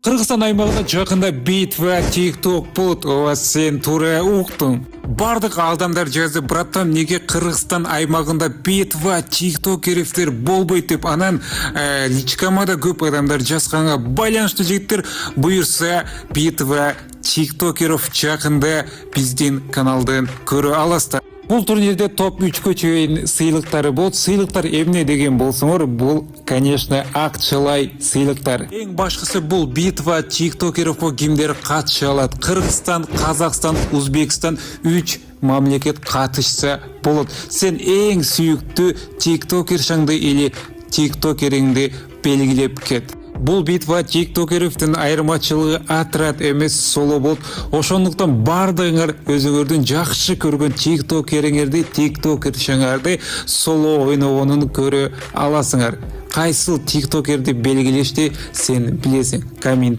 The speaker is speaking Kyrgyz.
Кыргызстан аймагында жакында битва TikTok болот. Ооба, сен туура уктуң. Бардык адамдар жазды, браттан, неге Кыргызстан аймагында битва TikTokerевтер болбойт деп. Анан личкама да көп адамдар жазганга байланыштуу жигиттер, буюрса битва TikTokerов жакында биздин каналдан көрө аласыздар. Бул турнирде топ 3-кө чейин сыйлыктары болот. Сыйлыктар эмне деген болсоңор, бул, конечно, акчалай сыйлыктар. Эң башкысы бул битва TikTokerов кимдер катыша алат? Кыргызстан, Казакстан, Узбекстан 3 мамлекет катышса болот. Сен эң сүйүктүү TikTokerшаңды или TikTokeриңди белгилеп кет. Бул битва TikTokerевдин айырмачылыгы отряд эмес, соло болот. Ошондуктан бардыгыңар өзүңөрдүн жакшы көргөн TikTokeриңерди, TikTokerшаңарды соло ойногонун көрө аласыңар. Кайсыл TikTokerди белгилешти, сен билесиң. Коммент